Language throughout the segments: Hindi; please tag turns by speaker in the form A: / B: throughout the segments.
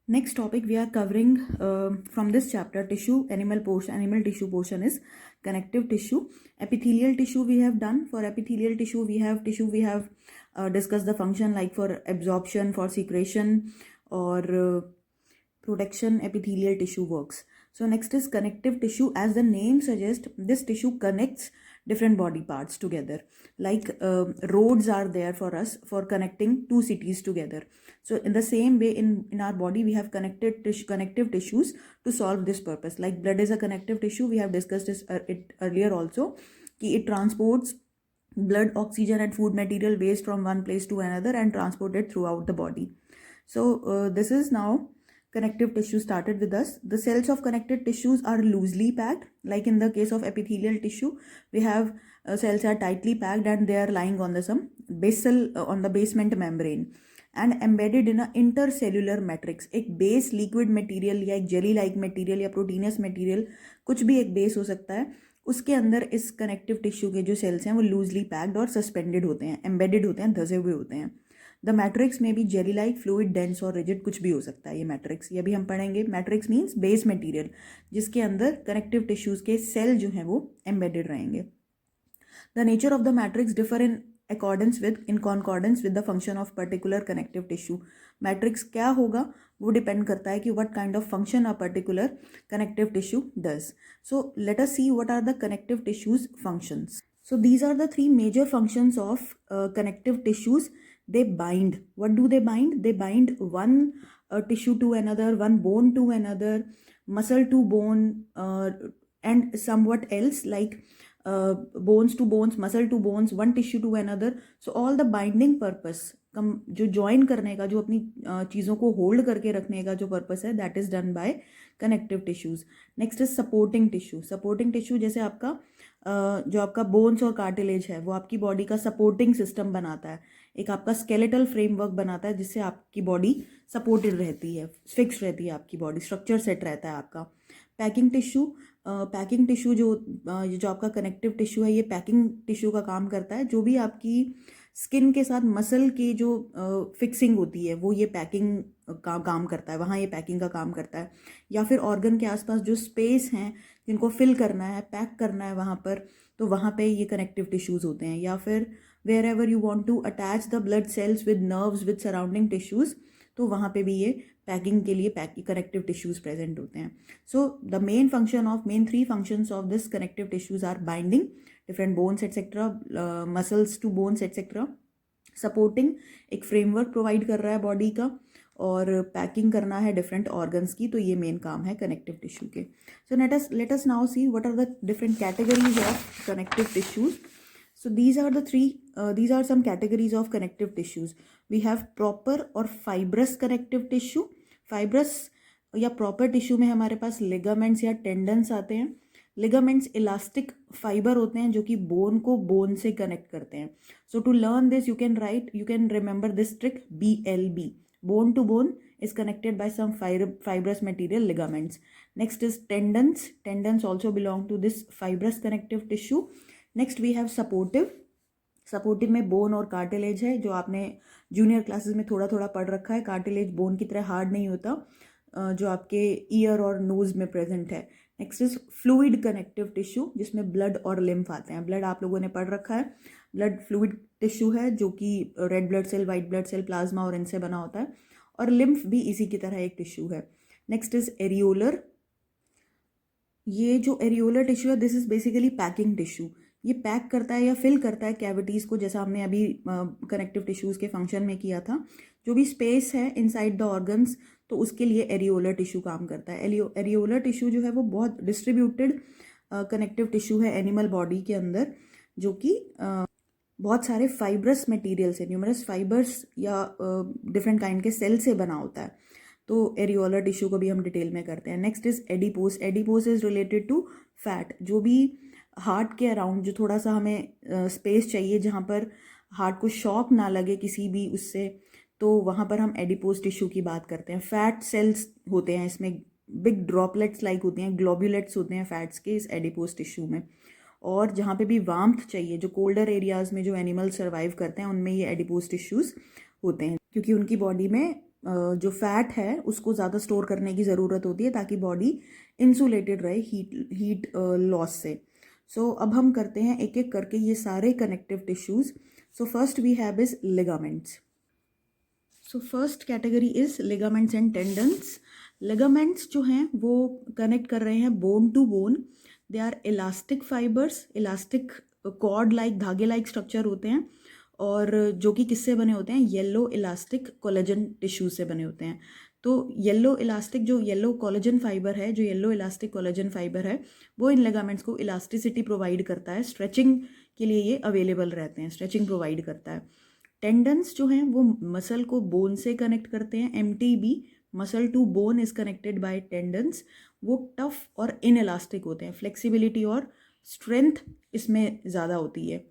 A: Next topic we are covering from this chapter, tissue, animal tissue portion is connective tissue. Epithelial tissue we have done. For epithelial tissue we have discussed the function like for absorption, for secretion or protection. Epithelial tissue works. So next is connective tissue. As the name suggests, this tissue connects different body parts together. Like roads are there for us for connecting two cities together. So in the same way, in our body, we have connective tissues to solve this purpose. Like blood is a connective tissue. We have discussed it earlier also. It transports blood, oxygen and food material waste from one place to another and transport it throughout the body. So this is now connective tissue started with us. The cells of connective tissues are loosely packed. Like in the case of epithelial tissue, we have cells are tightly packed and they are lying on on the basement membrane and embedded in a intercellular matrix. एक बेस लिक्विड मटेरियल या एक जेली लाइक मटेरियल या प्रोटीनस मटेरियल, कुछ भी एक बेस हो सकता है, उसके अंदर इस कनेक्टिव टिश्यू के जो सेल्स हैं वो लूजली पैक्ड और सस्पेंडेड होते हैं, एम्बेडेड होते हैं, धसे हुए होते हैं. द मैट्रिक्स में भी जेली लाइक, फ्लूइड, डेंस और रिजिड कुछ भी हो सकता है ये मैट्रिक्स. ये भी हम पढ़ेंगे. मैट्रिक्स मीन्स बेस मटेरियल जिसके अंदर कनेक्टिव टिश्यूज के सेल जो हैं वो एम्बेडेड रहेंगे. The nature of the matrix differ in concordance with the function of particular connective tissue. Matrix क्या होगा वो डिपेंड करता है कि what kind of function a particular connective tissue does. So let us see what are the connective tissues functions. So these are the three major functions of connective tissues. They bind. What do they bind? They bind one tissue to another, one bone to another, muscle to bone, and somewhat else like bones to bones, muscle to bones, one tissue to another. So all the binding purpose, जो ज्वाइन करने का, जो अपनी चीज़ों को होल्ड करके रखने का जो पर्पस है, that is done by connective tissues. Next is supporting tissue. Supporting tissue जैसे आपका जो आपका बोन्स और कार्टिलेज है वो आपकी बॉडी का सपोर्टिंग सिस्टम बनाता है, एक आपका स्केलेटल फ्रेमवर्क बनाता है जिससे आपकी बॉडी सपोर्टेड रहती है, फिक्स रहती है आपकी बॉडी, स्ट्रक्चर सेट रहता है आपका. Packing tissue. पैकिंग टिश्यू जो आपका कनेक्टिव टिश्यू है ये पैकिंग टिश्यू का काम करता है. जो भी आपकी स्किन के साथ मसल की जो फिक्सिंग होती है वो ये पैकिंग का काम करता है, वहाँ ये पैकिंग का काम करता है. या फिर ऑर्गन के आसपास जो स्पेस हैं जिनको फिल करना है, पैक करना है वहाँ पर, तो वहाँ पे ये कनेक्टिव टिश्यूज़ होते हैं. या फिर wherever you want to attach the blood cells with nerves with surrounding tissues, तो वहाँ पे भी ये पैकिंग के लिए कनेक्टिव टिश्यूज़ प्रेजेंट होते हैं. So the main three functions of this connective tissues are binding different bones etc, muscles to bones etc, supporting एक फ्रेमवर्क प्रोवाइड कर रहा है बॉडी का, और पैकिंग करना है डिफरेंट ऑर्गन्स की. तो ये मेन काम है कनेक्टिव टिश्यू के. So let us now see what are the different categories of connective tissues. So these are some categories of connective tissues. We have proper और fibrous connective tissue. Fibrous या proper tissue में हमारे पास ligaments या tendons आते हैं. लिगामेंट्स इलास्टिक फाइबर होते हैं जो कि बोन को बोन से कनेक्ट करते हैं. So to learn this you can remember this trick BLB. Bone to bone is connected by some fibrous material, ligaments. Next is tendons. Tendons also belong to this fibrous connective tissue. Next we have supportive. Supportive में बोन और कार्टिलेज है, जो आपने जूनियर क्लासेस में थोड़ा थोड़ा पढ़ रखा है. कार्टिलेज बोन की तरह हार्ड नहीं होता, जो आपके ईयर और नोज में प्रेजेंट है. Next is fluid connective tissue जिसमें ब्लड और लिम्फ आते हैं. ब्लड आप लोगों ने पढ़ रखा है. ब्लड फ्लूइड टिश्यू है जो कि red blood cell, white blood cell, plasma और इनसे बना होता है, और लिम्फ भी इसी की तरह एक टिश्यू है. Next is areolar. ये जो एरियोलर टिश्यू है this is basically packing tissue. ये पैक करता है या फिल करता है कैविटीज़ को, जैसा हमने अभी कनेक्टिव टिश्यूज़ के फंक्शन में किया था. जो भी स्पेस है इनसाइड द ऑर्गन्स, तो उसके लिए एरियोलर टिश्यू काम करता है. एरियोलर टिश्यू जो है वो बहुत डिस्ट्रीब्यूटेड कनेक्टिव टिश्यू है एनिमल बॉडी के अंदर, जो कि बहुत सारे फाइब्रस मटेरियल से, न्यूमरस फाइबर्स या डिफरेंट काइंड के सेल से बना होता है. तो एरियोलर टिश्यू को भी हम डिटेल में करते हैं. Next is adipose. Adipose is related to fat. जो भी हार्ट के अराउंड जो थोड़ा सा हमें स्पेस चाहिए जहाँ पर हार्ट को शॉक ना लगे किसी भी उससे, तो वहाँ पर हम एडिपोज टिश्यू की बात करते हैं. फैट सेल्स होते हैं इसमें, बिग ड्रॉपलेट्स लाइक होती हैं, ग्लोब्यूलेट्स होते हैं फैट्स के इस एडिपोज टिश्यू में. और जहाँ पे भी वार्मथ चाहिए, जो कोल्डर एरियाज़ में जो एनिमल सर्वाइव करते हैं, उनमें ये एडिपोज टिश्यूज़ होते हैं, क्योंकि उनकी बॉडी में जो फैट है उसको ज़्यादा स्टोर करने की ज़रूरत होती है ताकि बॉडी इंसुलेटेड रहे हीट लॉस से। सो अब हम करते हैं एक एक करके ये सारे connective tissues. So first we have is ligaments. So first category is ligaments and tendons. Ligaments जो हैं वो कनेक्ट कर रहे हैं bone to bone. They are elastic fibres, elastic cord like, धागे लाइक स्ट्रक्चर होते हैं, और जो कि किससे बने होते हैं, येलो इलास्टिक कोलेजन टिश्यू से बने होते हैं। तो येलो इलास्टिक, जो येलो कोलेजन फाइबर है, जो येलो इलास्टिक कोलेजन फाइबर है, वो इन लिगामेंट्स को इलास्टिसिटी प्रोवाइड करता है। स्ट्रेचिंग के लिए ये अवेलेबल रहते हैं, स्ट्रेचिंग प्रोवाइड करता है। टेंडन्स जो हैं वो मसल को बोन से कनेक्ट करते हैं। MTB, muscle to bone is connected by tendons. वो टफ और इनइलास्टिक होते हैं, फ्लेक्सिबिलिटी और स्ट्रेंथ इसमें ज़्यादा होती है।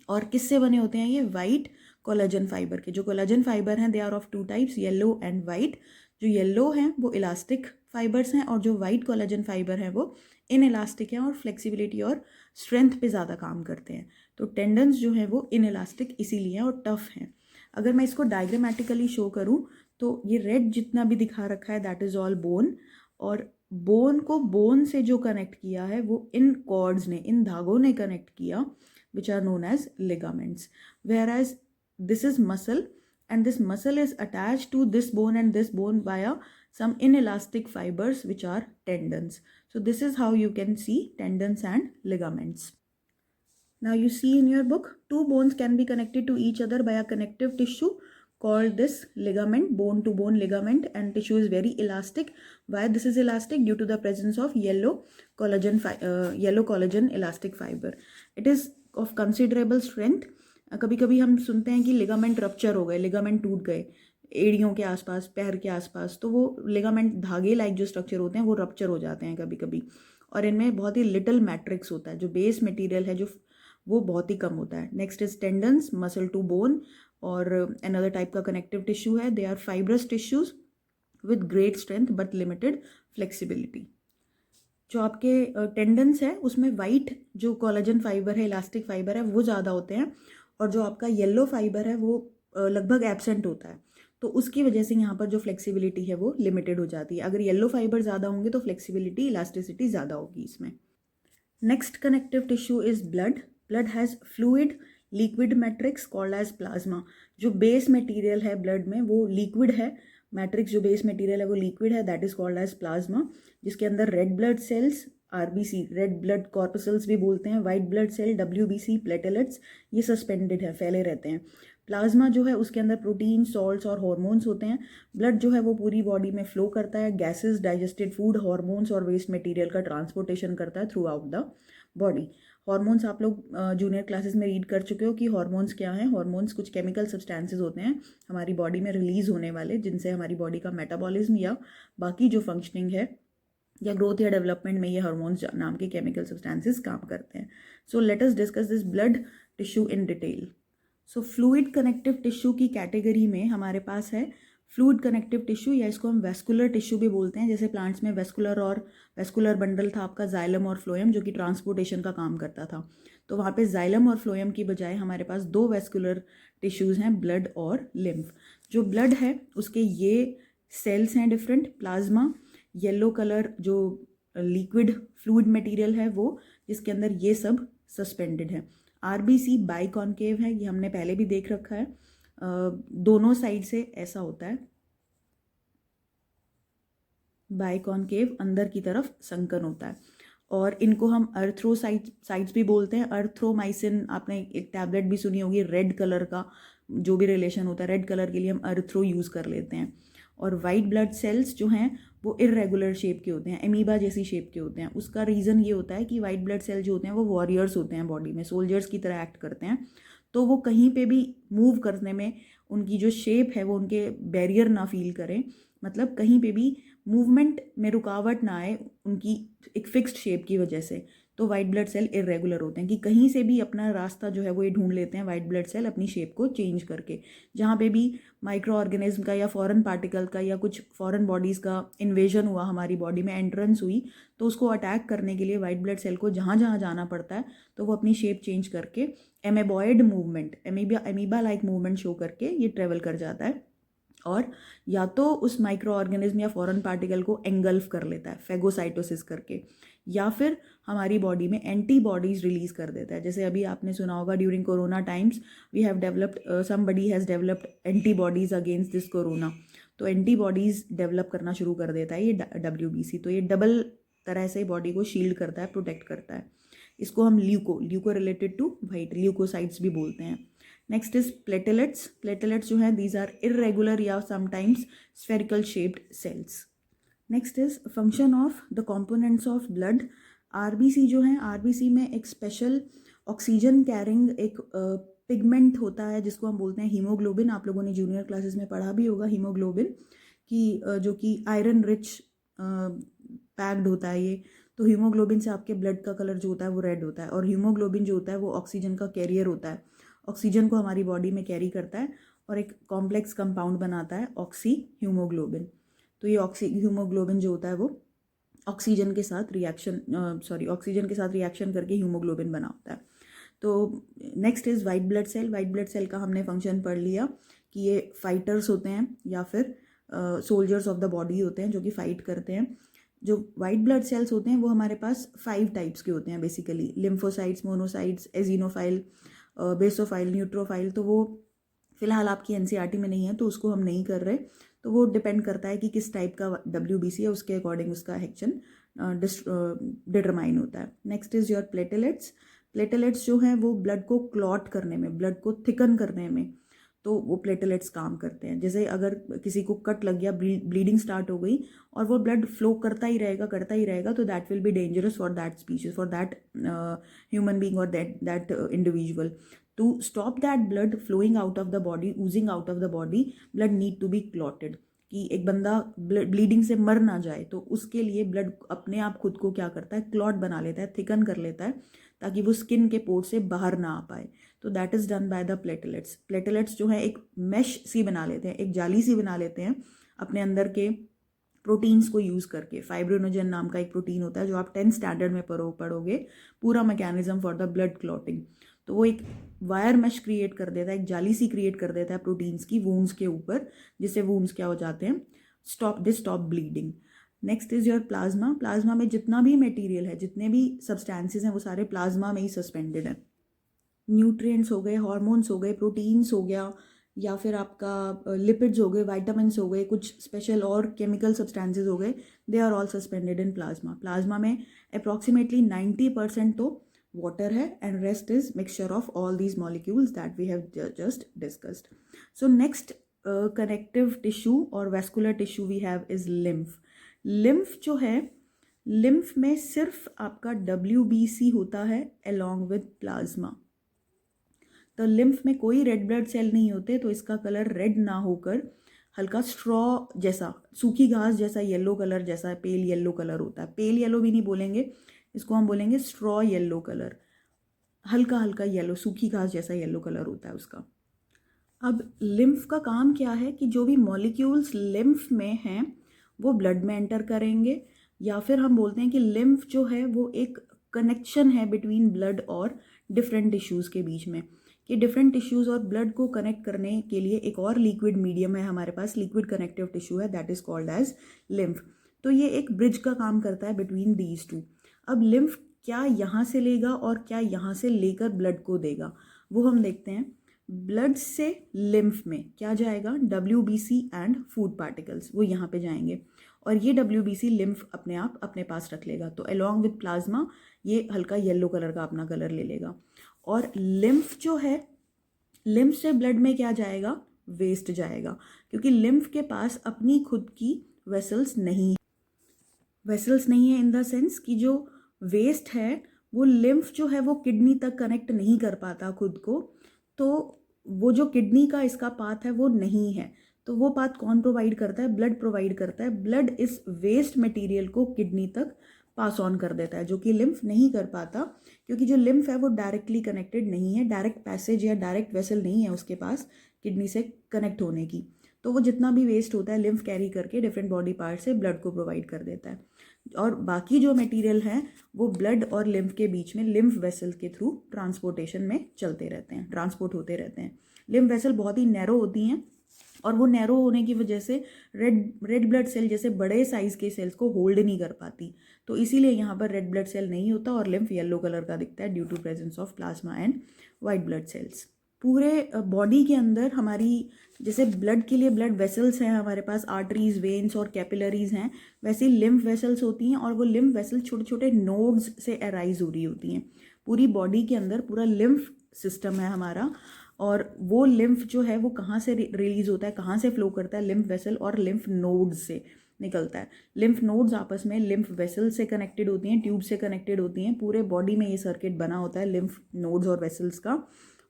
A: और किससे बने होते हैं ये, वाइट कोलेजन फाइबर के। जो कोलेजन फाइबर हैं they are of two types, yellow and white. जो येलो हैं वो इलास्टिक फाइबर्स हैं, और जो वाइट कोलेजन फाइबर हैं वो इनइलास्टिक हैं और फ्लेक्सिबिलिटी और स्ट्रेंथ पे ज़्यादा काम करते हैं। तो टेंडन्स जो है वो इनइलास्टिक इसीलिए हैं और टफ हैं। अगर मैं इसको डायग्रामेटिकली शो करूँ तो ये रेड जितना भी दिखा रखा है दैट इज़ ऑल बोन, और बोन को बोन से जो कनेक्ट किया है वो इन कॉर्ड्स ने, इन धागों ने कनेक्ट किया, which are known as ligaments, whereas this is muscle, and this muscle is attached to this bone and this bone via some inelastic fibers which are tendons. So this is how you can see tendons and ligaments. Now you see in your book, two bones can be connected to each other by a connective tissue called this ligament, bone to bone ligament, and tissue is very elastic. Why this is elastic? Due to the presence of yellow collagen elastic fiber. It is of considerable strength. कभी कभी हम सुनते हैं कि लिगामेंट रप्चर हो गए, लिगामेंट टूट गए एड़ियों के आसपास, पैर के आसपास, तो वो लिगामेंट धागे लाइक जो स्ट्रक्चर होते हैं वो रप्चर हो जाते हैं कभी कभी, और इनमें बहुत ही लिटिल मैट्रिक्स होता है, जो बेस मटेरियल है जो वो बहुत ही कम होता है। Next is tendons, muscle to bone, और अनदर टाइप का कनेक्टिव टिश्यू है। They are fibrous tissues with great strength but limited flexibility. जो आपके टेंडन्स है उसमें वाइट जो कोलेजन फाइबर है, इलास्टिक फाइबर है, वो ज़्यादा होते हैं, और जो आपका येलो फाइबर है वो लगभग एब्सेंट होता है। तो उसकी वजह से यहाँ पर जो फ्लेक्सिबिलिटी है वो लिमिटेड हो जाती है। अगर येलो फाइबर ज़्यादा होंगे तो फ्लेक्सिबिलिटी, इलास्टिसिटी ज़्यादा होगी इसमें। Next connective tissue is blood. Blood has fluid liquid matrix called as plasma. जो बेस मटेरियल है ब्लड में वो लिक्विड है, मैट्रिक्स जो बेस मटेरियल है वो लिक्विड है, that is called as plasma, जिसके अंदर red blood cells, RBC, red blood corpuscles भी बोलते हैं, white blood cell, WBC, platelets, ये सस्पेंडेड है, फैले रहते हैं। प्लाज्मा जो है उसके अंदर प्रोटीन, सॉल्ट्स और हार्मोन्स होते हैं। ब्लड जो है वो पूरी बॉडी में फ्लो करता है, गैसेस, डाइजेस्टेड फूड, हार्मोन्स और वेस्ट मटेरियल का ट्रांसपोर्टेशन करता है through out the body. Hormones आप लोग जूनियर क्लासेस में रीड कर चुके हो कि हार्मोन्स क्या हैं। हार्मोन्स कुछ केमिकल सब्सटेंसेस होते हैं हमारी बॉडी में रिलीज होने वाले, जिनसे हमारी बॉडी का मेटाबॉलिज्म या बाकी जो फंक्शनिंग है या ग्रोथ या डेवलपमेंट में ये हार्मोन्स नाम के केमिकल सब्सटेंसेस काम करते हैं। सो let us discuss this blood tissue in detail. So fluid connective tissue की कैटेगरी में हमारे पास है फ्लूइड कनेक्टिव टिश्यू, या इसको हम वेस्कुलर टिश्यू भी बोलते हैं। जैसे प्लांट्स में वेस्कुलर बंडल था आपका, जाइलम और फ्लोएम, जो कि ट्रांसपोर्टेशन का काम करता था। तो वहाँ पे जाइलम और फ्लोएम की बजाय हमारे पास दो वेस्कुलर टिश्यूज़ हैं, ब्लड और लिम्फ। जो ब्लड है उसके ये सेल्स हैं डिफरेंट, प्लाज्मा, येलो कलर जो लिक्विड फ्लूइड मटेरियल है वो, जिसके अंदर ये सब सस्पेंडेड है। RBC बाइकॉन्केव है, ये हमने पहले भी देख रखा है, दोनों साइड से ऐसा होता है, बाइकॉन्केव, अंदर की तरफ संकन होता है। और इनको हम अर्थ्रोसाइट्स भी बोलते हैं। अर्थ्रोमाइसिन, आपने एक टैबलेट भी सुनी होगी, रेड कलर का जो भी रिलेशन होता है, रेड कलर के लिए हम अर्थ्रो यूज़ कर लेते हैं। और वाइट ब्लड सेल्स जो हैं वो इरेगुलर शेप के होते हैं, एमीबा जैसी शेप के होते हैं। उसका रीज़न ये होता है कि वाइट ब्लड सेल जो होते हैं वो वॉरियर्स होते हैं, बॉडी में सोल्जर्स की तरह एक्ट करते हैं। तो वो कहीं पे भी मूव करने में उनकी जो शेप है वो उनके बैरियर ना फील करें, मतलब कहीं पे भी मूवमेंट में रुकावट ना आए उनकी एक फिक्स्ड शेप की वजह से। तो वाइट ब्लड सेल इरेगुलर होते हैं कि कहीं से भी अपना रास्ता जो है वो ये ढूंढ लेते हैं वाइट ब्लड सेल, अपनी शेप को चेंज करके। जहाँ पे भी माइक्रो ऑर्गेनिज्म का या फॉरेन पार्टिकल का या कुछ फॉरेन बॉडीज़ का इन्वेजन हुआ, हमारी बॉडी में एंट्रेंस हुई, तो उसको अटैक करने के लिए वाइट ब्लड सेल को जहाँ जहाँ जाना पड़ता है तो वो अपनी शेप चेंज करके amoeboid movement, amoeba like movement show करके ये ट्रेवल कर जाता है और या तो उस माइक्रो ऑर्गेनिज्म या फॉरेन पार्टिकल को एंगल्फ कर लेता है फेगोसाइटोसिस करके, या फिर हमारी बॉडी में एंटीबॉडीज रिलीज कर देता है। जैसे अभी आपने सुना होगा during corona times we have developed, somebody has developed antibodies against this corona, तो एंटीबॉडीज डेवलप करना शुरू कर देता है ये WBC। तो ये डबल तरह से बॉडी को शील्ड करता है, प्रोटेक्ट करता है। इसको हम leuco related to white leucocytes भी बोलते हैं। Next is platelets. प्लेटलेट्स जो हैं दीज आर इरेगुलर या sometimes spherical shaped cells. Next is function of the components of blood. RBC जो है, RBC में एक स्पेशल ऑक्सीजन कैरिंग एक पिगमेंट होता है जिसको हम बोलते हैं हीमोग्लोबिन। आप लोगों ने जूनियर क्लासेस में पढ़ा भी होगा हीमोग्लोबिन की, जो कि आयरन रिच पैक्ड होता है ये। तो हीमोग्लोबिन से आपके ब्लड का कलर जो होता है वो रेड होता है, और हीमोग्लोबिन जो होता है वो ऑक्सीजन का कैरियर होता है, ऑक्सीजन को हमारी बॉडी में कैरी करता है और एक कॉम्प्लेक्स कंपाउंड बनाता है ऑक्सी हीमोग्लोबिन। तो ये ऑक्सी हीमोग्लोबिन जो होता है वो ऑक्सीजन के साथ रिएक्शन करके हीमोग्लोबिन बना होता है। तो next is white blood cell. White blood cell का हमने फंक्शन पढ़ लिया कि ये फाइटर्स होते हैं या फिर सोल्जर्स ऑफ द बॉडी होते हैं जो कि फाइट करते हैं। जो वाइट ब्लड सेल्स होते हैं वो हमारे पास 5 टाइप्स के होते हैं बेसिकली, लिम्फोसाइट्स, मोनोसाइट्स, एजिनोफाइल, बेसोफाइल, न्यूट्रोफाइल। तो वो फिलहाल आपकी NCERT में नहीं है तो उसको हम नहीं कर रहे, तो वो डिपेंड करता है कि किस टाइप का WBC है, उसके अकॉर्डिंग उसका एक्शन डिटरमाइन होता है। Next is your platelets. Platelets जो हैं वो ब्लड को क्लॉट करने में, ब्लड को थिकन करने में, तो वो प्लेटलेट्स काम करते हैं। जैसे अगर किसी को कट लग गया, ब्लीडिंग स्टार्ट हो गई और वो ब्लड फ्लो करता ही रहेगा, तो that will be dangerous for that species, for that human being और that individual. To stop that blood flowing out of the body, oozing out of the body, blood need to be clotted। कि एक बंदा ब्लीडिंग से मर ना जाए तो उसके लिए ब्लड अपने आप खुद को क्या करता है, क्लॉट बना लेता है, थिकन कर लेता है, ताकि वो स्किन के पोर्ट से बाहर ना आ पाए। तो that is done by the platelets. Platelets जो है एक मैश सी बना लेते हैं, एक जाली सी बना लेते हैं अपने अंदर के प्रोटीन्स को यूज़ करके। फाइब्रिनोजन नाम का एक प्रोटीन होता है जो आप 10th स्टैंडर्ड में पढ़ोगे, पूरा mechanism for the blood clotting. तो वो एक वायर मैश क्रिएट कर देता है, एक जाली सी क्रिएट कर देता है प्रोटीन्स की वूंड्स के ऊपर, जिससे वूंड्स क्या हो जाते हैं, stop bleeding. Next is your plasma. Plasma में जितना भी मटेरियल है, जितने भी सब्सटेंसेस हैं, वो सारे प्लाज्मा में ही सस्पेंडेड हैं। न्यूट्रिएंट्स हो गए, हार्मोन्स हो गए, प्रोटीन्स हो गया, या फिर आपका लिपिड्स हो गए, वाइटामिन्स हो गए, कुछ स्पेशल और केमिकल सब्सटेंसेस हो गए, they are all suspended in plasma. Plasma में अप्रॉक्सीमेटली 90% तो water है and rest is mixture of all these molecules that we have just discussed. So next connective tissue और vascular tissue we have is lymph. lymph जो है, lymph में सिर्फ आपका WBC होता है along with plasma। तो lymph में कोई रेड ब्लड सेल नहीं होते, तो इसका कलर रेड ना होकर हल्का स्ट्रॉ जैसा, सूखी घास जैसा, येलो कलर जैसा, पेल येलो कलर होता है। पेल येलो भी नहीं बोलेंगे इसको, हम बोलेंगे स्ट्रॉ येलो कलर, हल्का हल्का येलो, सूखी घास जैसा येलो कलर होता है उसका। अब लिम्फ का काम क्या है कि जो भी मॉलिक्यूल्स लिम्फ में हैं वो ब्लड में एंटर करेंगे, या फिर हम बोलते हैं कि लिम्फ जो है वो एक कनेक्शन है बिटवीन ब्लड और डिफरेंट टिश्यूज़ के बीच में, कि डिफरेंट टिश्यूज़ और ब्लड को कनेक्ट करने के लिए एक और लिक्विड मीडियम है हमारे पास, लिक्विड कनेक्टिव टिश्यू है, that is called as lymph. तो ये एक ब्रिज का काम करता है बिटवीन दीज टू। अब लिम्फ क्या यहाँ से लेगा और क्या यहाँ से लेकर ब्लड को देगा, वो हम देखते हैं। ब्लड से लिम्फ में क्या जाएगा, WBC एंड फूड पार्टिकल्स, वो यहाँ पे जाएंगे, और ये WBC लिम्फ अपने आप अपने पास रख लेगा। तो अलॉन्ग विथ प्लाज्मा ये हल्का येलो कलर का अपना कलर ले लेगा। और लिम्फ जो है, लिम्फ से ब्लड में क्या जाएगा, वेस्ट जाएगा, क्योंकि लिम्फ के पास अपनी खुद की वेसल्स नहीं है इन द सेंस कि जो वेस्ट है वो लिम्फ जो है वो किडनी तक कनेक्ट नहीं कर पाता खुद को, तो वो जो किडनी का इसका पाथ है वो नहीं है, तो वो पाथ कौन प्रोवाइड करता है, ब्लड प्रोवाइड करता है। ब्लड इस वेस्ट मटेरियल को किडनी तक पास ऑन कर देता है, जो कि लिम्फ नहीं कर पाता, क्योंकि जो लिम्फ है वो डायरेक्टली कनेक्टेड नहीं है, डायरेक्ट पैसेज या डायरेक्ट वेसल नहीं है उसके पास किडनी से कनेक्ट होने की। तो वो जितना भी वेस्ट होता है लिम्फ कैरी करके डिफरेंट बॉडी पार्ट से ब्लड को प्रोवाइड कर देता है, और बाकी जो मटेरियल है वो ब्लड और लिम्फ के बीच में लिम्फ वेसल के थ्रू ट्रांसपोर्टेशन में चलते रहते हैं, ट्रांसपोर्ट होते रहते हैं। लिम्फ वेसल बहुत ही नैरो होती हैं, और वो नैरो होने की वजह से रेड ब्लड सेल जैसे बड़े साइज़ के सेल्स को होल्ड नहीं कर पाती, तो इसीलिए यहाँ पर रेड ब्लड सेल नहीं होता और लिम्फ येलो कलर का दिखता है due to presence of plasma and white blood cells. पूरे बॉडी के अंदर हमारी जैसे ब्लड के लिए ब्लड वेसल्स हैं हमारे पास, आर्टरीज, वेन्स और कैपिलरीज हैं, वैसे ही लिम्फ वेसल्स होती हैं और वो लिम्फ वेसल्स छोटे छोटे नोड्स से अराइज हो रही होती हैं। पूरी बॉडी के अंदर पूरा लिम्फ सिस्टम है हमारा, और वो लिम्फ जो है वो कहाँ से रिलीज होता है, कहाँ से फ्लो करता है, लिम्फ वेसल और लिम्फ नोड्स से निकलता है। लिम्फ नोड्स आपस में लिम्फ वेसल से कनेक्टेड होती हैं, ट्यूब से कनेक्टेड होती हैं, पूरे बॉडी में ये सर्किट बना होता है लिम्फ नोड्स और वेसल्स का।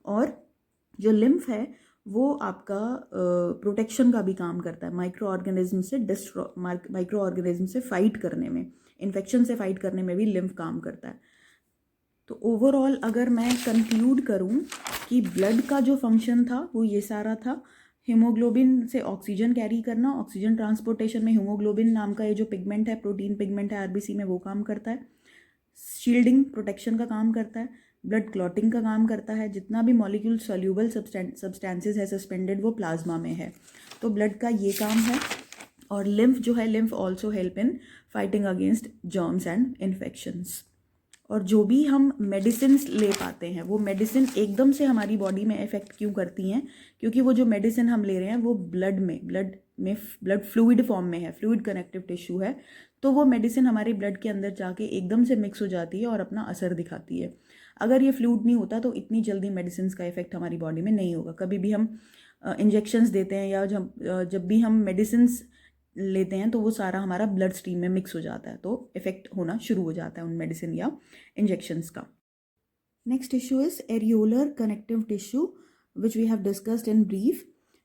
A: और जो लिम्फ है वो आपका प्रोटेक्शन का भी काम करता है, माइक्रो ऑर्गेनिज्म से फाइट करने में, इन्फेक्शन से फाइट करने में भी लिम्फ काम करता है। तो ओवरऑल अगर मैं कंक्लूड करूं कि ब्लड का जो फंक्शन था वो ये सारा था, हीमोग्लोबिन से ऑक्सीजन कैरी करना, ऑक्सीजन ट्रांसपोर्टेशन में हीमोग्लोबिन नाम का ये जो पिगमेंट है, प्रोटीन पिगमेंट है आरबीसी में, वो काम करता है, शील्डिंग प्रोटेक्शन का काम करता है, ब्लड क्लॉटिंग का काम करता है, जितना भी मॉलिक्यूल सॉल्यूबल सब्सटेंसेस है सस्पेंडेड वो प्लाज्मा में है, तो ब्लड का ये काम है। और लिम्फ जो है, lymph also help in fighting against germs and infections. और जो भी हम मेडिसिन ले पाते हैं वो मेडिसिन एकदम से हमारी बॉडी में इफेक्ट क्यों करती हैं, क्योंकि वो जो मेडिसिन हम ले रहे हैं वो ब्लड फ्लूइड फॉर्म में है, फ्लूइड कनेक्टिव टिश्यू है, तो वो मेडिसिन हमारे ब्लड के अंदर जाके एकदम से मिक्स हो जाती है और अपना असर दिखाती है। अगर ये फ्लूइड नहीं होता तो इतनी जल्दी मेडिसिन का इफेक्ट हमारी बॉडी में नहीं होगा। कभी भी हम इंजेक्शंस देते हैं या जब भी हम मेडिसिन लेते हैं तो वो सारा हमारा ब्लड स्ट्रीम में मिक्स हो जाता है, तो इफेक्ट होना शुरू हो जाता है उन मेडिसिन या इंजेक्शंस का। Next tissue is areolar connective tissue which we have discussed in brief.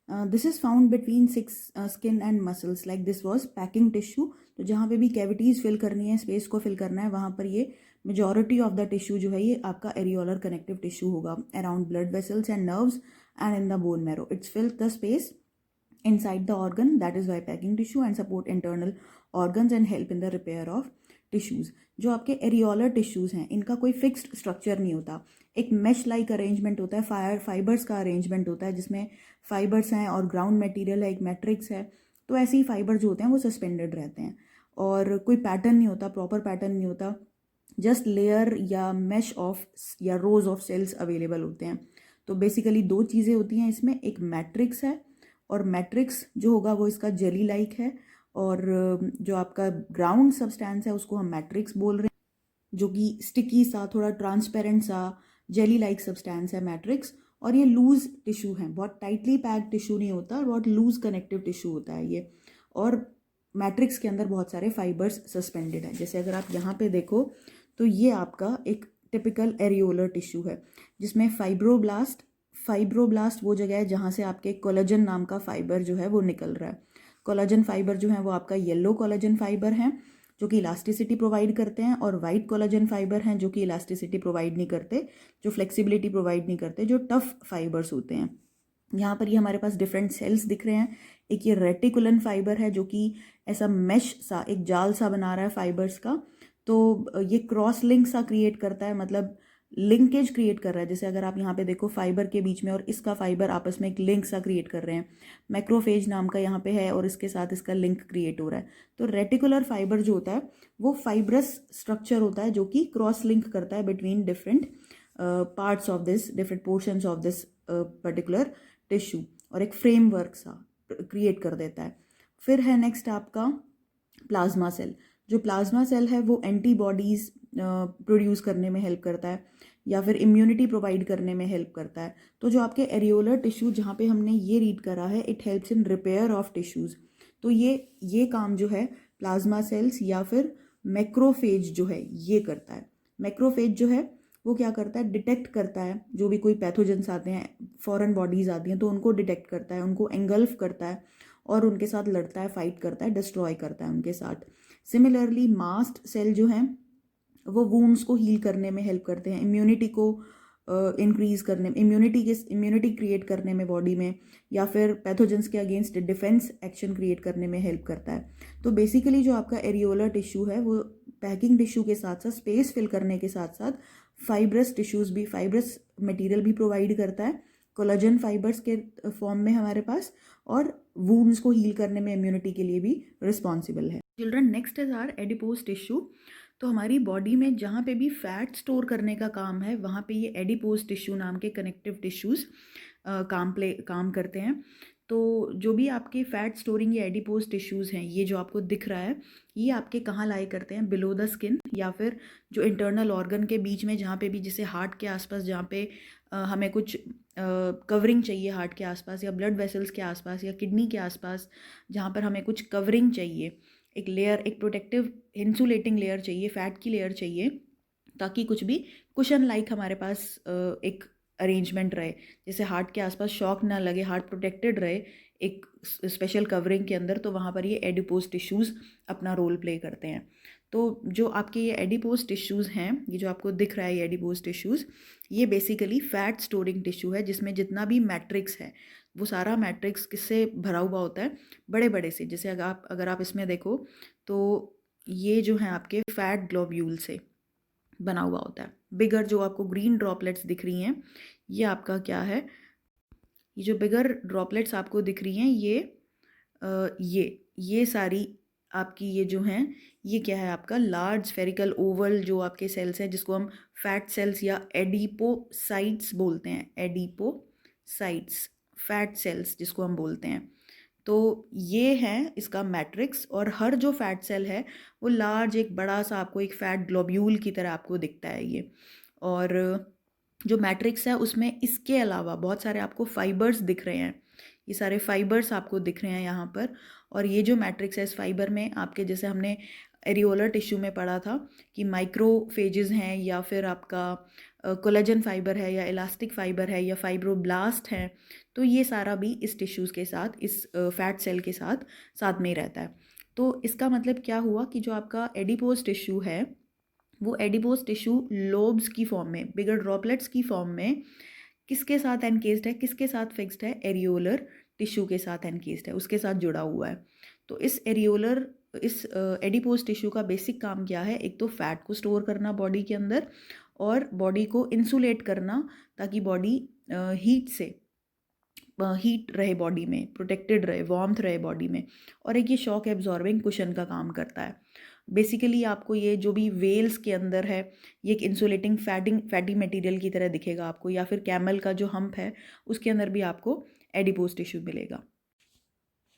A: This is found between 6 skin and muscles, like this was packing tissue. तो जहाँ पे भी कैविटीज़ फिल करनी है, स्पेस को फिल करना है, वहाँ पर ये मेजॉरिटी ऑफ द टिश्यू जो है ये आपका एरियोलर कनेक्टिव टिश्यू होगा, around blood vessels and nerves and in the bone marrow. It's fill the space inside the organ, that is why packing tissue, and support internal organs and help in the repair of tissues। जो आपके एरियोलर टिश्यूज़ हैं इनका कोई फिक्स्ड स्ट्रक्चर नहीं होता, एक मेश लाइक अरेंजमेंट होता है, फाइबर्स का अरेंजमेंट होता है जिसमें फाइबर्स हैं और ग्राउंड मटेरियल है, एक मैट्रिक्स है, तो ऐसे ही फाइबर जो होते हैं वो सस्पेंडेड रहते हैं और कोई पैटर्न नहीं होता, प्रॉपर पैटर्न नहीं होता, जस्ट लेयर या मैश ऑफ या रोज ऑफ सेल्स अवेलेबल होते हैं। तो बेसिकली दो चीज़ें होती हैं इसमें, एक मैट्रिक्स है और मैट्रिक्स जो होगा वो इसका जेली लाइक है, और जो आपका ग्राउंड सब्सटेंस है उसको हम मैट्रिक्स बोल रहे हैं, जो कि स्टिकी सा, थोड़ा ट्रांसपेरेंट सा, जेली लाइक सब्सटेंस है मैट्रिक्स। और ये लूज टिश्यू है, बहुत टाइटली पैक्ड टिश्यू नहीं होता, बहुत लूज कनेक्टिव टिश्यू होता है ये। और मैट्रिक्स के अंदर बहुत सारे फाइबर्स सस्पेंडेड हैं। जैसे अगर आप यहाँ पे देखो तो ये आपका एक टिपिकल एरियोलर टिश्यू है जिसमें फाइब्रोब्लास्ट वो जगह है जहाँ से आपके कोलेजन नाम का फाइबर जो है वो निकल रहा है। कोलेजन फाइबर जो है वो आपका येलो कोलेजन फाइबर हैं जो कि इलास्टिसिटी प्रोवाइड करते हैं, और वाइट कोलेजन फाइबर हैं जो कि इलास्टिसिटी प्रोवाइड नहीं करते, जो फ्लेक्सिबिलिटी प्रोवाइड नहीं करते, जो टफ फाइबर्स होते हैं। यहाँ पर ये हमारे पास डिफरेंट सेल्स दिख रहे हैं। एक ये रेटिकुलन फाइबर है जो कि ऐसा मैश सा, एक जाल सा बना रहा है फाइबर्स का, तो ये क्रॉस लिंक सा क्रिएट करता है, मतलब लिंकेज क्रिएट कर रहा है। जैसे अगर आप यहाँ पे देखो फाइबर के बीच में और इसका फाइबर आपस में एक लिंक सा क्रिएट कर रहे हैं, मैक्रोफेज नाम का यहाँ पे है और इसके साथ इसका लिंक क्रिएट हो रहा है। तो रेटिकुलर फाइबर जो होता है वो फाइब्रस स्ट्रक्चर होता है जो कि क्रॉस लिंक करता है between different parts of this, different portions of this particular tissue, और एक फ्रेमवर्क सा क्रिएट कर देता है। फिर है नेक्स्ट आपका प्लाज्मा सेल। जो प्लाज्मा सेल है वो एंटीबॉडीज़ प्रोड्यूस करने में हेल्प करता है या फिर इम्यूनिटी प्रोवाइड करने में हेल्प करता है। तो जो आपके एरियोलर टिश्यू जहाँ पे हमने ये रीड करा है, it helps in repair of tissues, तो ये काम जो है प्लाज्मा सेल्स या फिर मैक्रोफेज जो है ये करता है। मैक्रोफेज जो है वो क्या करता है, डिटेक्ट करता है जो भी कोई पैथोजेंस आते हैं, फॉरेन बॉडीज़ आती हैं तो उनको डिटेक्ट करता है, उनको एंगल्फ करता है और उनके साथ लड़ता है, फाइट करता है, डिस्ट्रॉय करता है उनके साथ। सिमिलरली मास्ट सेल जो हैं वो वूंड्स को हील करने में हेल्प करते हैं, इम्यूनिटी को इंक्रीज करने में, इम्यूनिटी क्रिएट करने में बॉडी में, या फिर पैथोजेंस के अगेंस्ट डिफेंस एक्शन क्रिएट करने में हेल्प करता है। तो बेसिकली जो आपका एरियोलर टिश्यू है वो पैकिंग टिश्यू के साथ साथ, स्पेस फिल करने के साथ साथ फाइब्रस टिश्यूज़ भी, फाइब्रस मटेरियल भी प्रोवाइड करता है, कोलेजन फाइबर्स के फॉर्म में हमारे पास, और वूंड्स को हील करने में इम्यूनिटी के लिए भी रिस्पॉन्सिबल है। Children, next is are adipose tissue. तो हमारी बॉडी में जहाँ पे भी फैट स्टोर करने का काम है वहाँ पे ये एडिपोज टिश्यू नाम के कनेक्टिव टिश्यूज़ काम करते हैं। तो जो भी आपके फैट स्टोरिंग या एडिपोज टिश्यूज़ हैं, ये जो आपको दिख रहा है, ये आपके कहाँ लाई करते हैं? बिलो द स्किन, या फिर जो इंटरनल ऑर्गन के बीच में, जहाँ पे भी, जैसे हार्ट के आसपास, जहाँ पे हमें कुछ कवरिंग चाहिए हार्ट के आसपास, या ब्लड वेसल्स के आसपास, या किडनी के आसपास, जहाँ पर हमें कुछ कवरिंग चाहिए, एक लेयर, एक प्रोटेक्टिव इंसुलेटिंग लेयर चाहिए, फैट की लेयर चाहिए, ताकि कुछ भी कुशन लाइक हमारे पास एक अरेंजमेंट रहे, जैसे हार्ट के आसपास शॉक ना लगे, हार्ट प्रोटेक्टेड रहे एक स्पेशल कवरिंग के अंदर। तो वहाँ पर ये एडिपोज टिश्यूज़ अपना रोल प्ले करते हैं। तो जो आपके ये एडिपोज टिश्यूज़ हैं, ये जो आपको दिख रहा है ये एडिपोज टिश्यूज़, ये बेसिकली फैट स्टोरिंग टिश्यू है, जिसमें जितना भी मैट्रिक्स है वो सारा मैट्रिक्स किससे भरा हुआ होता है? बड़े बड़े से। जैसे अगर आप इसमें देखो तो ये जो है आपके फैट ग्लोब्यूल से बना हुआ होता है। बिगर जो आपको ग्रीन ड्रॉपलेट्स दिख रही हैं, ये आपका क्या है? ये जो बिगर ड्रॉपलेट्स आपको दिख रही हैं, ये सारी आपकी ये जो हैं, ये क्या है? आपका लार्ज स्फेरिकल ओवल जो आपके सेल्स हैं, जिसको हम फैट सेल्स या एडिपोसाइट्स बोलते हैं। एडिपोसाइट्स, फैट सेल्स जिसको हम बोलते हैं। तो ये है इसका मैट्रिक्स, और हर जो फैट सेल है वो लार्ज, एक बड़ा सा आपको एक फैट ग्लोब्यूल की तरह आपको दिखता है ये। और जो मैट्रिक्स है उसमें इसके अलावा बहुत सारे आपको फाइबर्स दिख रहे हैं, ये सारे फाइबर्स आपको दिख रहे हैं यहाँ पर। और ये जो मैट्रिक्स है, इस फाइबर में आपके, जैसे हमने एरियोलर टिश्यू में पढ़ा था कि माइक्रोफेजेस हैं, या फिर आपका कोलेजन फाइबर है, या इलास्टिक फाइबर है, या फाइब्रोब्लास्ट है, तो ये सारा भी इस टिश्यूज़ के साथ, इस फैट सेल के साथ साथ में ही रहता है। तो इसका मतलब क्या हुआ कि जो आपका एडिपोज टिश्यू है, वो एडिपोज टिश्यू लोब्स की फॉर्म में, बिगर ड्रॉपलेट्स की फॉर्म में किसके साथ एनकेस्ड है, किसके साथ फिक्स्ड है? एरियोलर टिश्यू के साथ एनकेस्ड है, उसके साथ जुड़ा हुआ है। तो इस एडिपोज टिश्यू का बेसिक काम क्या है? एक तो फैट को स्टोर करना बॉडी के अंदर, और बॉडी को इंसुलेट करना, ताकि बॉडी हीट रहे बॉडी में, प्रोटेक्टेड रहे, वार्मथ रहे बॉडी में। और एक ये शॉक एब्जॉर्बिंग कुशन का काम करता है। बेसिकली आपको ये जो भी वेल्स के अंदर है, ये एक इंसुलेटिंग फैटी मटेरियल की तरह दिखेगा आपको, या फिर कैमल का जो हम्प है उसके अंदर भी आपको एडिपोज टिश्यू मिलेगा।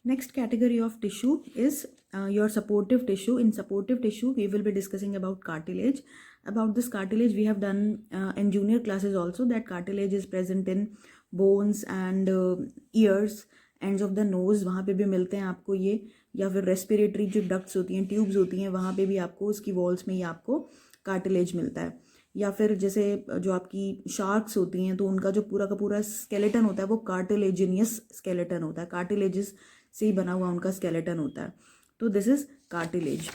A: Next category of tissue is your supportive tissue. In supportive tissue, we will be discussing about cartilage. About this cartilage, we have done in junior classes also, that cartilage is present in bones and ears, ends of the nose, वहाँ पे भी मिलते हैं आपको ये, या फिर रेस्पिरेटरी जो डक्ट्स होती हैं, ट्यूब्स होती हैं, वहाँ पे भी आपको उसकी वॉल्स में ही आपको कार्टिलेज मिलता है। या फिर जैसे जो आपकी शार्क्स होती हैं, तो उनका जो पूरा का पूरा स्केलेटन होता है वो कार्टिलेजिनियस स्केलेटन होता है, कार्टिलेजिस से ही बना हुआ उनका स्केलेटन होता है। तो दिस इज कार्टिलेज।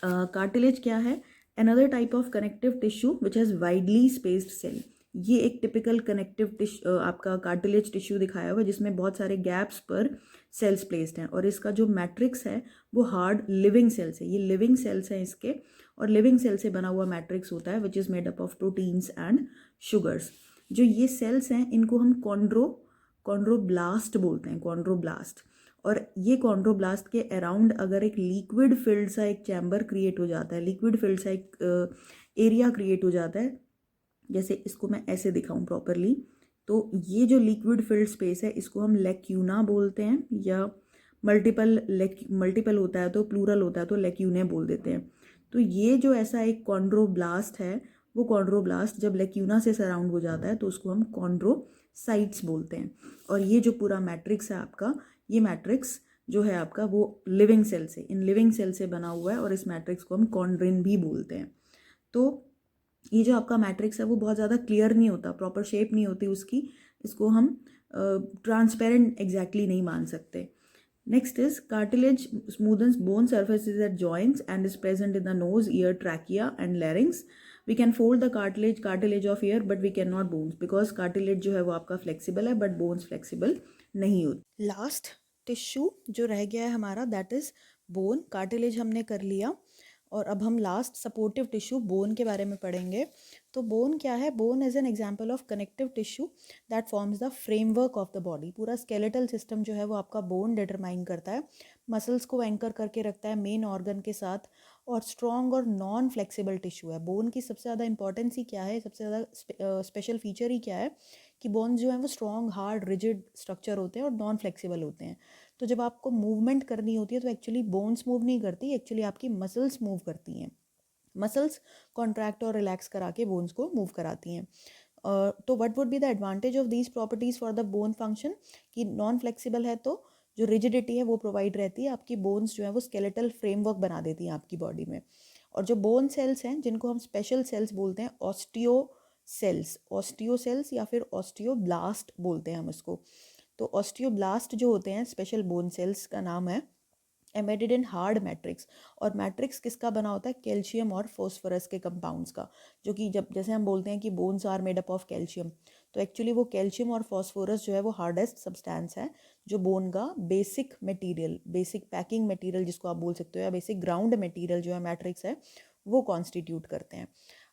A: कार्टिलेज क्या है? Another type of connective tissue which has widely spaced cell. ये एक टिपिकल कनेक्टिव आपका कार्टिलेज टिश्यू दिखाया हुआ है, जिसमें बहुत सारे गैप्स पर सेल्स प्लेस्ड हैं, और इसका जो मैट्रिक्स है वो हार्ड लिविंग सेल्स है। ये लिविंग सेल्स हैं इसके, और लिविंग सेल से बना हुआ मैट्रिक्स होता है which is made up of proteins and sugars. जो ये सेल्स हैं इनको हम कॉन्ड्रोब्लास्ट बोलते हैं, कॉन्ड्रोब्लास्ट। और ये कॉन्ड्रोब्लास्ट के अराउंड अगर एक लिक्विड फिल्ड सा एक चैम्बर क्रिएट हो जाता है, लिक्विड फिल्ड सा एक एरिया क्रिएट हो जाता है, जैसे इसको मैं ऐसे दिखाऊं प्रॉपरली, तो ये जो लिक्विड फिल्ड स्पेस है इसको हम लेक्यूना बोलते हैं, या मल्टीपल होता है तो प्लूरल होता है तो लेक्यूने बोल देते हैं। तो ये जो ऐसा एक कॉन्ड्रोब्लास्ट है, वो कॉन्ड्रोब्लास्ट जब लेक्यूना से सराउंड हो जाता है तो उसको हम कॉन्ड्रोसाइट्स बोलते हैं। और ये जो पूरा मैट्रिक्स है आपका, ये मैट्रिक्स जो है आपका वो लिविंग सेल से, इन लिविंग सेल से बना हुआ है, और इस मैट्रिक्स को हम कॉन्ड्रिन भी बोलते हैं। तो ये जो आपका मैट्रिक्स है वो बहुत ज़्यादा क्लियर नहीं होता, प्रॉपर शेप नहीं होती उसकी, इसको हम ट्रांसपेरेंट एग्जैक्टली नहीं मान सकते। Next is cartilage smoothens bone surfaces at joints and is present in the nose, ear, trachea and larynx. We can fold the cartilage of ear but we can not bones, because cartilage जो है वो आपका फ्लेक्सिबल है बट बोन्स फ्लेक्सिबल नहीं होती। लास्ट टिश्यू जो रह गया है हमारा, दैट इज बोन। कार्टिलेज हमने कर लिया, और अब हम लास्ट सपोर्टिव टिश्यू बोन के बारे में पढ़ेंगे। तो बोन क्या है? Bone is an example of connective tissue that forms the framework of the body. पूरा स्केलेटल सिस्टम जो है वो आपका बोन डिटरमाइन करता है, मसल्स को एंकर करके रखता है मेन ऑर्गन के साथ, और स्ट्रॉन्ग और नॉन फ्लेक्सिबल टिश्यू है। बोन की सबसे ज़्यादा इंपॉर्टेंस ही क्या है, सबसे ज़्यादा स्पेशल फीचर ही क्या है कि बोन्स जो हैं वो स्ट्रॉन्ग, हार्ड, रिजिड स्ट्रक्चर होते हैं और नॉन फ्लेक्सिबल होते हैं। तो जब आपको मूवमेंट करनी होती है तो एक्चुअली बोन्स मूव नहीं करती, एक्चुअली आपकी मसल्स मूव करती हैं। मसल्स कॉन्ट्रैक्ट और रिलैक्स करा के बोन्स को मूव कराती हैं। तो what would be the advantage of these properties for the bone function, कि नॉन फ्लेक्सिबल है तो जो रिजिडिटी है वो प्रोवाइड रहती है, आपकी बोन्स जो है वो स्केलेटल फ्रेमवर्क बना देती हैं आपकी बॉडी में। और जो बोन सेल्स हैं जिनको हम स्पेशल सेल्स बोलते हैं, ऑस्टियो सेल्स या फिर ऑस्टियोब्लास्ट बोलते हैं हम इसको। तो ऑस्टियोब्लास्ट जो होते हैं स्पेशल बोन सेल्स का नाम है एम्बेडेड इन हार्ड मैट्रिक्स। और मैट्रिक्स किसका बना होता है? कैल्शियम और फॉस्फोरस के कंपाउंड्स का। जो कि जब जैसे हम बोलते हैं कि bones are made up of calcium, तो एक्चुअली वो कैल्शियम और फॉस्फोरस जो है वो हार्डेस्ट सब्सटेंस है जो बोन का basic material, basic packing material जिसको आप बोल सकते हो, या बेसिक ग्राउंड मटेरियल जो है मैट्रिक्स है, वो कॉन्स्टिट्यूट करते हैं।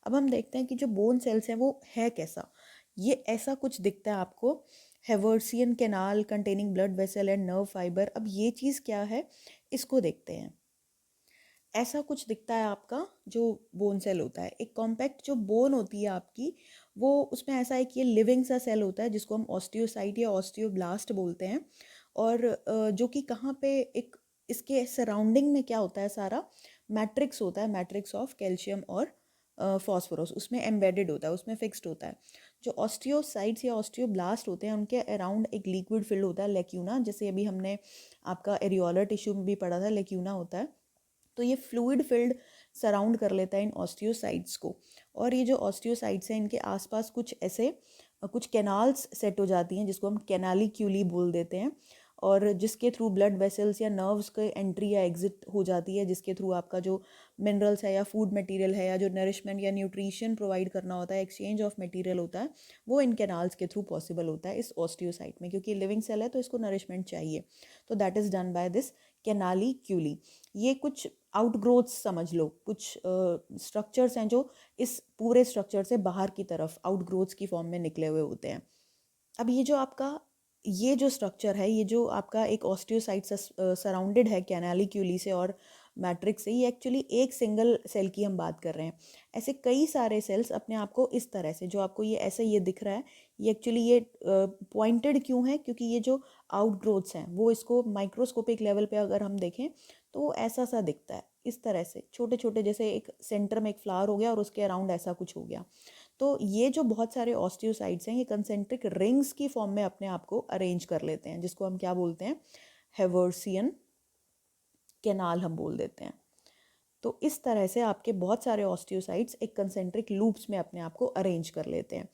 A: अब हम देखते हैं कि जो बोन सेल्स हैं वो है कैसा। ये ऐसा कुछ दिखता है आपको, haversian canal containing blood vessel and nerve fibre. अब ये चीज़ क्या है, इसको देखते हैं। ऐसा कुछ दिखता है आपका जो बोन सेल होता है। एक कॉम्पैक्ट जो बोन होती है आपकी, वो उसमें ऐसा है कि ये लिविंग सा सेल होता है जिसको हम ऑस्टियोसाइट या ऑस्टियोब्लास्ट बोलते हैं। और जो कि कहाँ पे एक इसके सराउंडिंग में क्या होता है, सारा मैट्रिक्स होता है, मैट्रिक्स ऑफ कैल्शियम और फॉस्फोरस उसमें एम्बेडेड होता है, उसमें फिक्स्ड होता है। जो ऑस्टियोसाइट्स या ऑस्टियोब्लास्ट होते हैं उनके अराउंड एक लिक्विड फिल्ड होता है, लेक्यूना, जैसे अभी हमने आपका एरियोलर टिश्यू में भी पढ़ा था, लेक्यूना होता है। तो ये फ्लूइड फिल्ड सराउंड कर लेता है इन ऑस्टियोसाइट्स को। और ये जो ऑस्टियोसाइट्स हैं इनके आसपास कुछ ऐसे कुछ कैनाल्स सेट हो जाती हैं जिसको हम कैनालिक्यूली बोल देते हैं, और जिसके थ्रू ब्लड वेसल्स या नर्व्स के एंट्री या एग्जिट हो जाती है, जिसके थ्रू आपका जो मिनरल्स है या फूड मटेरियल है या जो नरिशमेंट या न्यूट्रिशन प्रोवाइड करना होता है, एक्सचेंज ऑफ मटेरियल होता है, वो इन कैनाल्स के थ्रू पॉसिबल होता है इस ऑस्टियोसाइट में, क्योंकि लिविंग सेल है तो इसको नरिशमेंट चाहिए। तो that is done by this canaliculi. ये कुछ आउटग्रोथ्स समझ लो, कुछ स्ट्रक्चर्स हैं जो इस पूरे स्ट्रक्चर से बाहर की तरफ आउटग्रोथ्स की फॉर्म में निकले हुए होते हैं। अब ये जो आपका ये जो स्ट्रक्चर है, ये जो आपका एक ऑस्टियोसाइट से सराउंडेड है कैनालिक्यूली से और मैट्रिक्स से, ये एक्चुअली एक सिंगल सेल की हम बात कर रहे हैं। ऐसे कई सारे सेल्स अपने आप को इस तरह से, जो आपको ये ऐसे ये दिख रहा है, ये एक्चुअली ये पॉइंटेड क्यों है, क्योंकि ये जो आउटग्रोथ्स हैं वो इसको माइक्रोस्कोपिक लेवल पे अगर हम देखें तो वो ऐसा सा दिखता है, इस तरह से छोटे छोटे, जैसे एक सेंटर में एक फ्लावर हो गया और उसके अराउंड ऐसा कुछ हो गया। तो ये जो बहुत सारे ऑस्टियोसाइट्स हैं ये कंसेंट्रिक रिंग्स की फॉर्म में अपने आप को अरेंज कर लेते हैं, जिसको हम क्या बोलते हैं, हेवर्सियन कैनाल हम बोल देते हैं। तो इस तरह से आपके बहुत सारे ऑस्टियोसाइट्स एक कंसेंट्रिक लूप्स में अपने आप को अरेंज कर लेते हैं।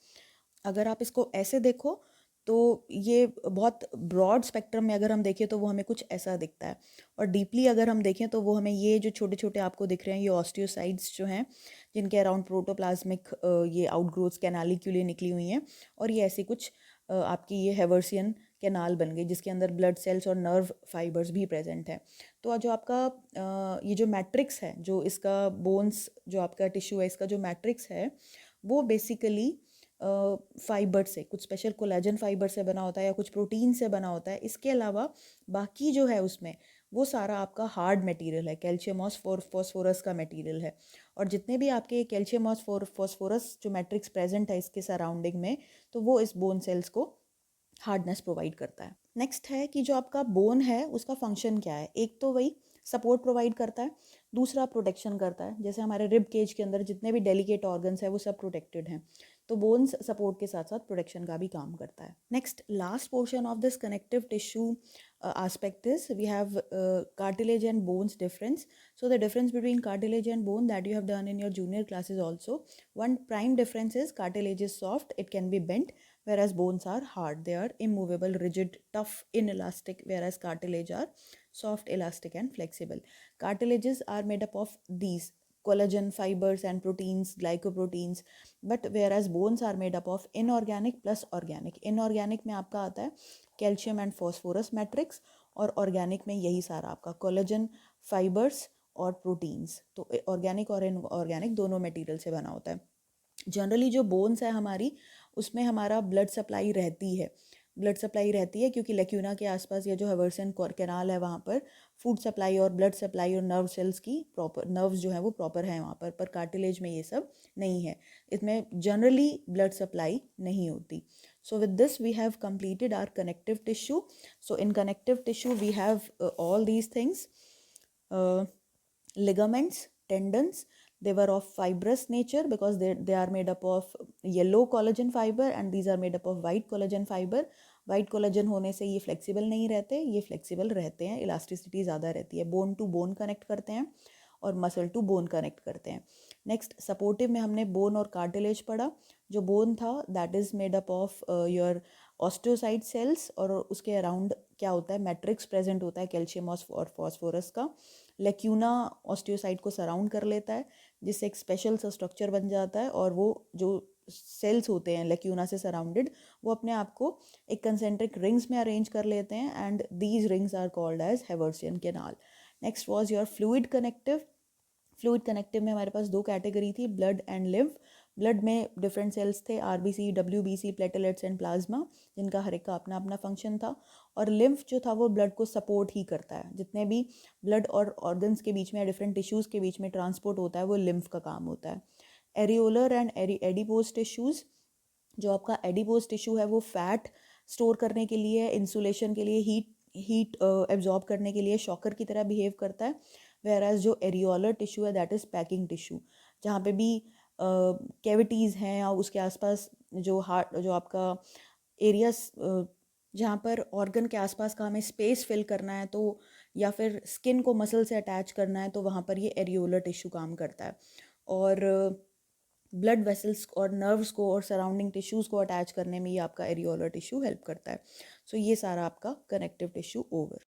A: अगर आप इसको ऐसे देखो तो ये बहुत ब्रॉड स्पेक्ट्रम में अगर हम देखें तो वो हमें कुछ ऐसा दिखता है, और डीपली अगर हम देखें तो वो हमें ये जो छोटे छोटे आपको दिख रहे हैं ये ऑस्टियोसाइट्स जो हैं, जिनके अराउंड प्रोटोप्लाज्मिक ये आउटग्रोथ्स कैनालिक्यूली निकली हुई हैं, और ये ऐसी कुछ आपकी ये हेवर्सियन कैनाल बन गई जिसके अंदर ब्लड सेल्स और नर्व फाइबर्स भी प्रेजेंट है। तो जो आपका ये जो मैट्रिक्स है, जो इसका बोन्स जो आपका टिश्यू है, इसका जो मैट्रिक्स है वो बेसिकली फाइबर से, कुछ स्पेशल कोलेजन फाइबर से बना होता है या कुछ प्रोटीन से बना होता है। इसके अलावा बाकी जो है उसमें वो सारा आपका हार्ड मटेरियल है, कैल्शियम और फॉस्फोरस का मटेरियल है। और जितने भी आपके कैल्शियम और फॉस्फोरस जो मैट्रिक्स प्रेजेंट है इसके सराउंडिंग में, तो वो इस बोन सेल्स को हार्डनेस प्रोवाइड करता है। नेक्स्ट है कि जो आपका बोन है उसका फंक्शन क्या है। एक तो वही सपोर्ट प्रोवाइड करता है, दूसरा प्रोटेक्शन करता है, जैसे हमारे रिब केज के अंदर जितने भी डेलिकेट ऑर्गन्स है वो सब प्रोटेक्टेड हैं, तो बोन्स सपोर्ट के साथ साथ प्रोटेक्शन का भी काम करता है। Next last portion of this connective tissue aspect is we have cartilage and bones difference. So the difference between cartilage and bone that you have done in your junior classes also. One prime difference is cartilage is soft, it can be bent, whereas bones are hard. They are immovable, rigid, tough, inelastic, whereas cartilage are soft, elastic and flexible. Cartilages are made up of these collagen fibers and proteins, glycoproteins, but whereas bones are made up of inorganic plus organic. Inorganic में आपका आता है कैल्शियम एंड फॉस्फोरस मैट्रिक्स, और ऑर्गेनिक में यही सारा आपका कोलेजन फाइबर्स और प्रोटीन्स। तो ऑर्गेनिक और इनऑर्गेनिक दोनों मटेरियल से बना होता है। जनरली जो बोन्स है हमारी, उसमें हमारा ब्लड सप्लाई रहती है, क्योंकि लेक्यूना के आसपास या जो हवर्सन कैनाल है वहाँ पर फूड सप्लाई और ब्लड सप्लाई और नर्व सेल्स की प्रॉपर, नर्व्स जो है वो प्रॉपर है वहाँ पर कार्टिलेज में ये सब नहीं है, इसमें जनरली ब्लड सप्लाई नहीं होती। So with this we have completed our connective tissue. So in connective tissue we have all these things, ligaments, tendons. They were of fibrous nature because they are made up of yellow collagen fiber and these are made up of white collagen fiber. White collagen होने से ये फ्लेक्सिबल नहीं रहते, ये फ्लेक्सिबल रहते हैं, इलास्टिसिटी ज़्यादा रहती है, बोन टू बोन कनेक्ट करते हैं और मसल टू बोन कनेक्ट करते हैं। नेक्स्ट सपोर्टिव में हमने बोन और कार्टिलेज पढ़ा। जो बोन था that is made up of your osteocyte cells और उसके अराउंड क्या होता है, मैट्रिक्स प्रेजेंट होता है कैल्शियम और फॉस्फोरस का। लेक्यूना ऑस्टियोसाइट को सराउंड कर लेता है जिससे एक स्पेशल सा स्ट्रक्चर बन जाता है और वो जो सेल्स होते हैं लेक्यूना से सराउंडेड वो अपने आप को एक कंसेंट्रिक रिंग्स में अरेंज कर लेते हैं and these rings are called as Haversian canal. Next was your fluid connective. Fluid connective में हमारे पास दो कैटेगरी थी, ब्लड एंड लिम्फ। ब्लड में डिफरेंट सेल्स थे, RBC, WBC, platelets and plasma, जिनका हर एक का अपना अपना फंक्शन था। और लिम्फ जो था वो ब्लड को सपोर्ट ही करता है, जितने भी ब्लड और ऑर्गन्स के बीच में या डिफरेंट टिश्यूज़ के बीच में ट्रांसपोर्ट होता है वो लिम्फ का काम होता है। एरियोलर एंड एडिपोज टिश्यूज़, जो आपका एडिपोज टिश्यू है वो फैट स्टोर करने के लिए, इंसुलेशन के लिए, हीट एब्जॉर्ब करने के लिए शॉकर की तरह बिहेव करता है। वेराज जो एरियोलर टिश्यू है दैट इज़ पैकिंग टिश्यू, जहाँ पे भी कैविटीज़ हैं और उसके आसपास जो हार्ट, जो आपका एरियाज जहाँ पर ऑर्गन के आसपास का हमें स्पेस फिल करना है तो, या फिर स्किन को मसल से अटैच करना है तो वहाँ पर ये एरियोलर टिश्यू काम करता है। और ब्लड वेसल्स और नर्व्स को और सराउंडिंग टिश्यूज़ को अटैच करने में ये आपका एरियोलर टिश्यू हेल्प करता है। सो ये सारा आपका कनेक्टिव टिश्यू ओवर।